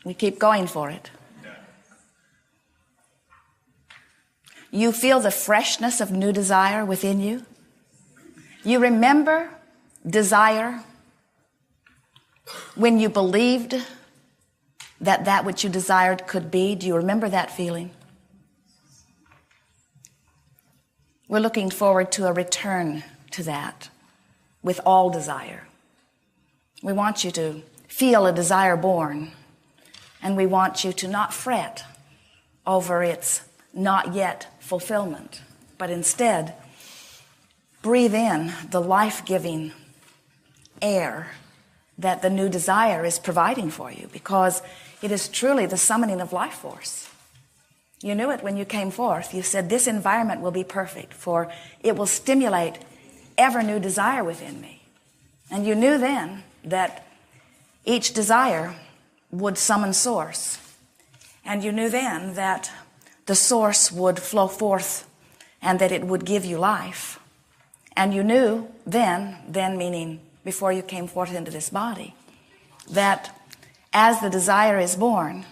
We keep going for it. You feel the freshness of new desire within you. You remember desire when you believed that that which you desired could be. Do you remember that feeling? We're looking forward to a return to that with all desire. We want you to feel a desire born, and we want you to not fret over its not yet fulfillment, but instead breathe in the life-giving air that the new desire is providing for you, because it is truly the summoning of life force. You knew it when you came forth. You said, this environment will be perfect, for it will stimulate ever new desire within me. And you knew then that each desire would summon source. And you knew then that the source would flow forth and that it would give you life. And you knew then meaning before you came forth into this body, that as the desire is born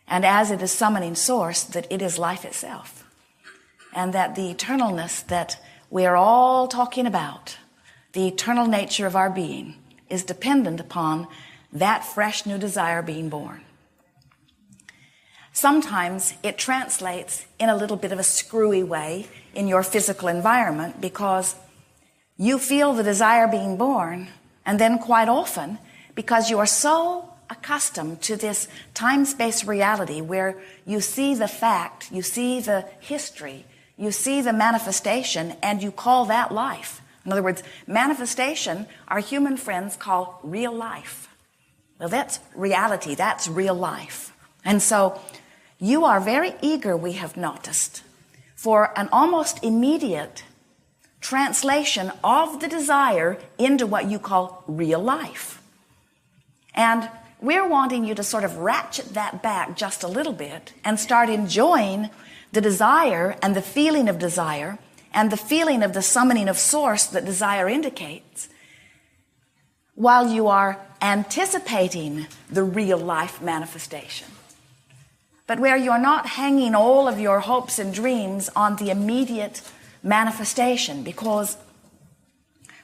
and as it is summoning source, that it is life itself. And that the eternalness that we are all talking about, the eternal nature of our being, is dependent upon that fresh new desire being born. Sometimes it translates in a little bit of a screwy way in your physical environment, because you feel the desire being born, and then quite often, because you are so accustomed to this time-space reality where you see the fact, you see the history, you see the manifestation, and you call that life. In other words, manifestation, our human friends call real life. Well, that's reality, that's real life. And so you are very eager, we have noticed, for an almost immediate translation of the desire into what you call real life. And we're wanting you to sort of ratchet that back just a little bit and start enjoying the desire and the feeling of desire and the feeling of the summoning of source that desire indicates, while you are anticipating the real life manifestation. But where you're not hanging all of your hopes and dreams on the immediate manifestation, because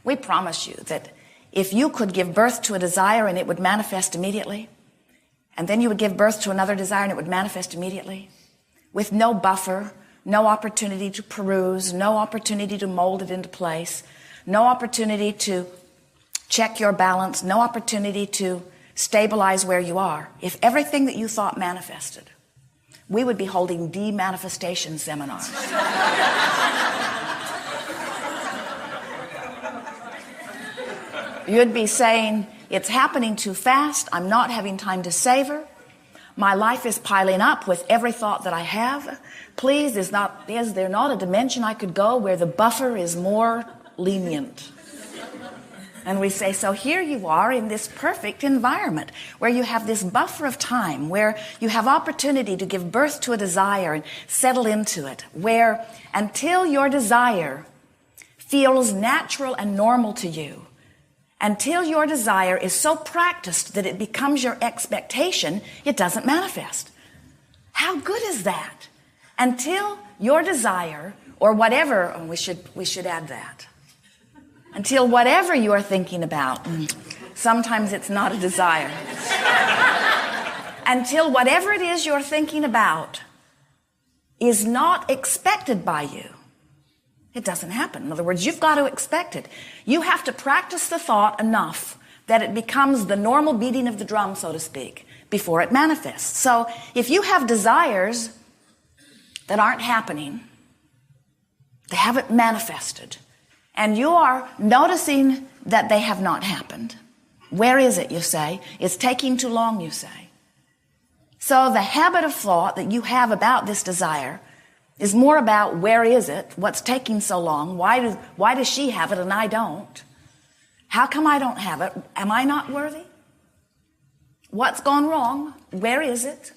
we promise you that if you could give birth to a desire and it would manifest immediately, and then you would give birth to another desire and it would manifest immediately, with no buffer, no opportunity to peruse, no opportunity to mold it into place, no opportunity to check your balance, no opportunity to stabilize where you are. If everything that you thought manifested, we would be holding de-manifestation seminars. You'd be saying, it's happening too fast, I'm not having time to savor, my life is piling up with every thought that I have. Please, is there not a dimension I could go where the buffer is more lenient? And we say, so here you are in this perfect environment where you have this buffer of time, where you have opportunity to give birth to a desire and settle into it, where until your desire feels natural and normal to you, until your desire is so practiced that it becomes your expectation, it doesn't manifest. How good is that? Until your desire, or whatever, we should add that. Until whatever you are thinking about, sometimes it's not a desire. Until whatever it is you're thinking about is not expected by you, it doesn't happen. In other words, you've got to expect it. You have to practice the thought enough that it becomes the normal beating of the drum, so to speak, before it manifests. So if you have desires that aren't happening, they haven't manifested, and you are noticing that they have not happened, where is it, you say? It's taking too long, you say. So the habit of thought that you have about this desire is more about where is it, what's taking so long, why does she have it and I don't? How come I don't have it? Am I not worthy? What's gone wrong? Where is it?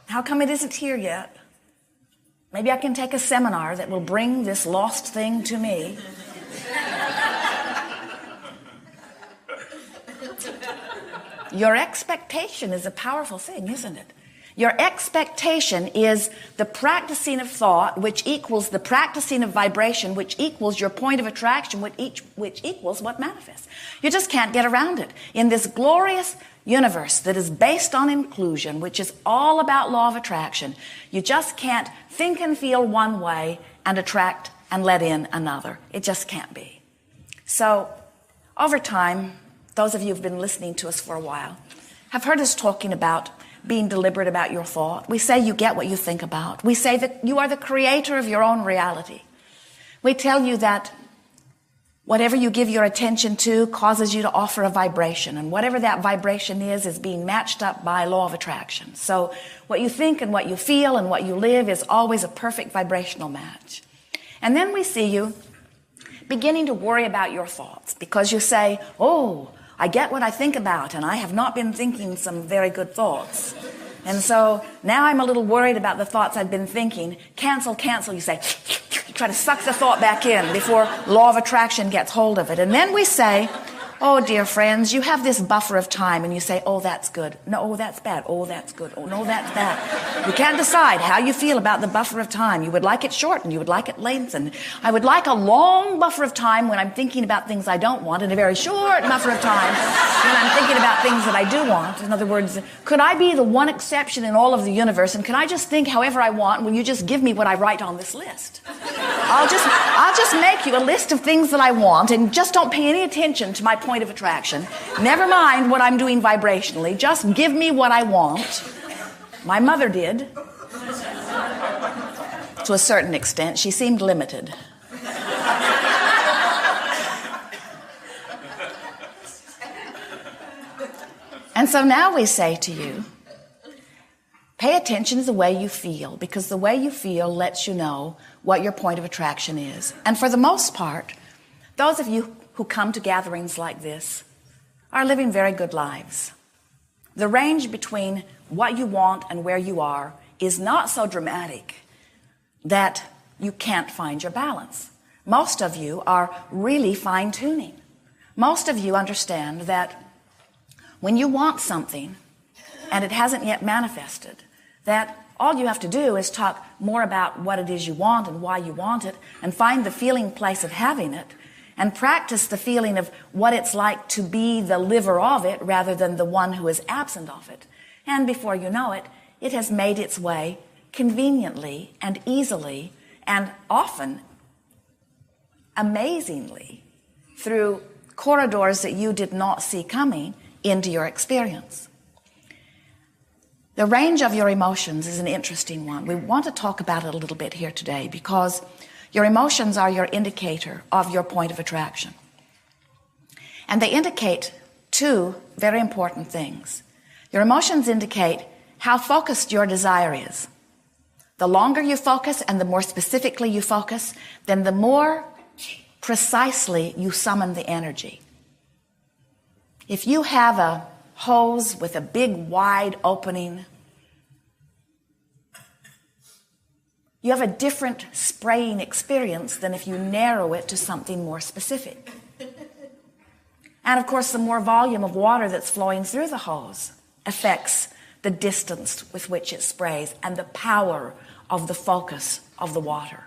How come it isn't here yet? Maybe I can take a seminar that will bring this lost thing to me. your expectation is a powerful thing, isn't it? Your expectation is the practicing of thought, which equals the practicing of vibration, which equals your point of attraction, which equals what manifests. You just can't get around it. In this glorious universe that is based on inclusion, which is all about law of attraction, you just can't think and feel one way and attract and let in another. It just can't be. So, over time, those of you who've been listening to us for a while have heard us talking about being deliberate about your thought. We say you get what you think about. We say that you are the creator of your own reality. We tell you that whatever you give your attention to causes you to offer a vibration, and whatever that vibration is being matched up by law of attraction. So what you think and what you feel and what you live is always a perfect vibrational match. And then we see you beginning to worry about your thoughts because you say, oh, I get what I think about, and I have not been thinking some very good thoughts. And so now I'm a little worried about the thoughts I've been thinking. Cancel, you say. You try to suck the thought back in before law of attraction gets hold of it. And then we say, oh, dear friends, you have this buffer of time, and you say, oh, that's good. No, oh, that's bad. Oh, that's good. Oh, no, that's bad. You can't decide how you feel about the buffer of time. You would like it shortened. You would like it lengthened. I would like a long buffer of time when I'm thinking about things I don't want, and a very short buffer of time when I'm thinking about things that I do want. In other words, could I be the one exception in all of the universe, and can I just think however I want when you just give me what I write on this list? I'll just make you a list of things that I want, and just don't pay any attention to my point of attraction. Never mind what I'm doing vibrationally. Just give me what I want. My mother did. To a certain extent, she seemed limited. And so now we say to you, pay attention to the way you feel, because the way you feel lets you know what your point of attraction is. And for the most part, those of you who come to gatherings like this are living very good lives. The range between what you want and where you are is not so dramatic that you can't find your balance. Most of you are really fine-tuning. Most of you understand that when you want something and it hasn't yet manifested, that all you have to do is talk more about what it is you want and why you want it, and find the feeling place of having it, and practice the feeling of what it's like to be the liver of it rather than the one who is absent of it. And before you know it, it has made its way conveniently and easily and often amazingly through corridors that you did not see coming into your experience. The range of your emotions is an interesting one. We want to talk about it a little bit here today because your emotions are your indicator of your point of attraction. And they indicate two very important things. Your emotions indicate how focused your desire is. The longer you focus and the more specifically you focus, then the more precisely you summon the energy. If you have a hose with a big wide opening, you have a different spraying experience than if you narrow it to something more specific. And of course, the more volume of water that's flowing through the hose affects the distance with which it sprays and the power of the focus of the water.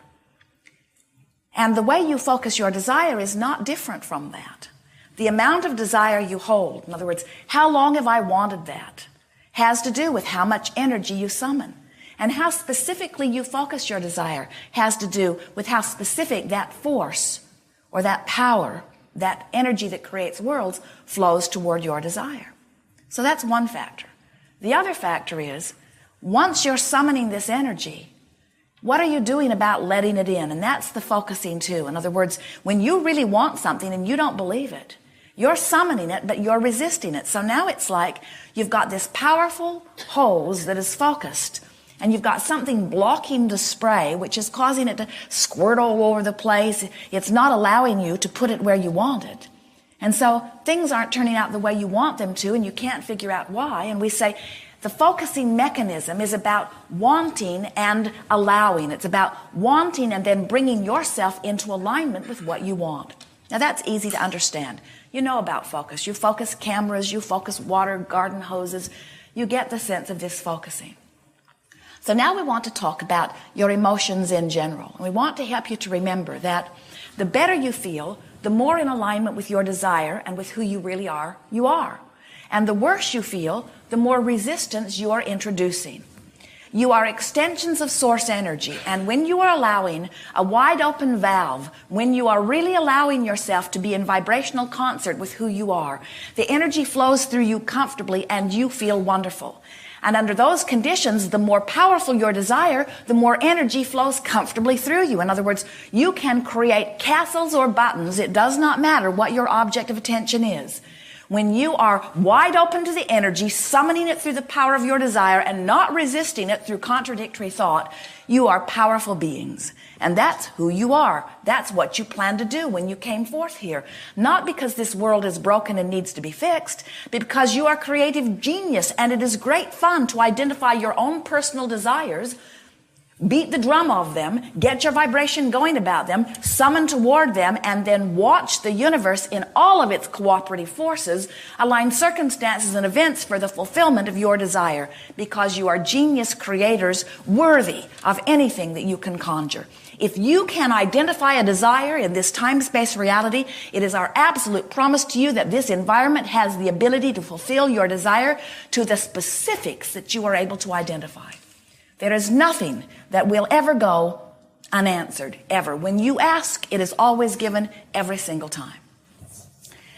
And the way you focus your desire is not different from that. The amount of desire you hold, in other words, how long have I wanted that, has to do with how much energy you summon. And how specifically you focus your desire has to do with how specific that force or that power, that energy that creates worlds, flows toward your desire. So that's one factor. The other factor is, once you're summoning this energy, what are you doing about letting it in? And that's the focusing too. In other words, when you really want something and you don't believe it, you're summoning it, but you're resisting it. So now it's like you've got this powerful hose that is focused, and you've got something blocking the spray, which is causing it to squirt all over the place. It's not allowing you to put it where you want it. And so things aren't turning out the way you want them to, and you can't figure out why. And we say the focusing mechanism is about wanting and allowing. It's about wanting and then bringing yourself into alignment with what you want. Now that's easy to understand. You know about focus. You focus cameras, you focus water, garden hoses. You get the sense of this focusing. So now we want to talk about your emotions in general. We want to help you to remember that the better you feel, the more in alignment with your desire and with who you really are, you are. And the worse you feel, the more resistance you are introducing. You are extensions of source energy, and when you are allowing a wide open valve, when you are really allowing yourself to be in vibrational concert with who you are, the energy flows through you comfortably and you feel wonderful. And under those conditions, the more powerful your desire, the more energy flows comfortably through you. In other words, you can create castles or buttons. It does not matter what your object of attention is. When you are wide open to the energy, summoning it through the power of your desire and not resisting it through contradictory thought, you are powerful beings. And that's who you are. That's what you planned to do when you came forth here. Not because this world is broken and needs to be fixed, but because you are creative genius and it is great fun to identify your own personal desires, beat the drum of them, get your vibration going about them, summon toward them, and then watch the universe in all of its cooperative forces align circumstances and events for the fulfillment of your desire, because you are genius creators worthy of anything that you can conjure. If you can identify a desire in this time-space reality, it is our absolute promise to you that this environment has the ability to fulfill your desire to the specifics that you are able to identify. There is nothing that will ever go unanswered, ever. When you ask, it is always given every single time.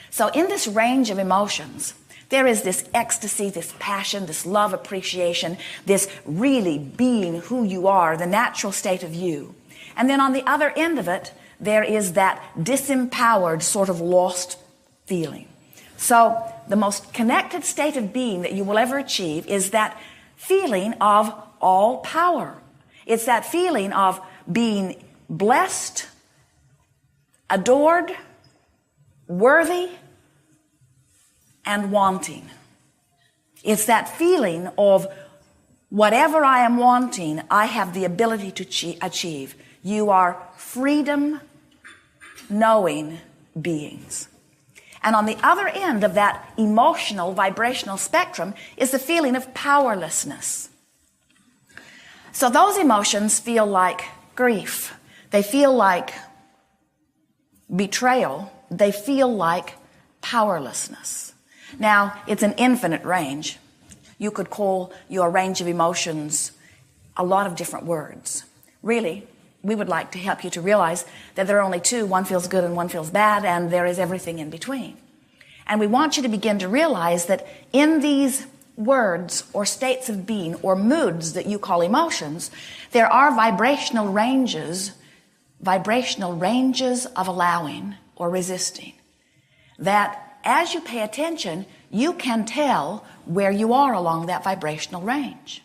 So in this range of emotions, there is this ecstasy, this passion, this love, appreciation, this really being who you are, the natural state of you. And then on the other end of it, there is that disempowered, sort of lost feeling. So the most connected state of being that you will ever achieve is that feeling of all power. It's that feeling of being blessed, adored, worthy, and wanting. It's that feeling of whatever I am wanting, I have the ability to achieve. You are freedom knowing beings. And on the other end of that emotional, vibrational spectrum is the feeling of powerlessness. So those emotions feel like grief. They feel like betrayal. They feel like powerlessness. Now, it's an infinite range. You could call your range of emotions a lot of different words. Really, we would like to help you to realize that there are only two. One feels good and one feels bad, and there is everything in between. And we want you to begin to realize that in these words or states of being or moods that you call emotions, there are vibrational ranges of allowing or resisting. That as you pay attention, you can tell where you are along that vibrational range.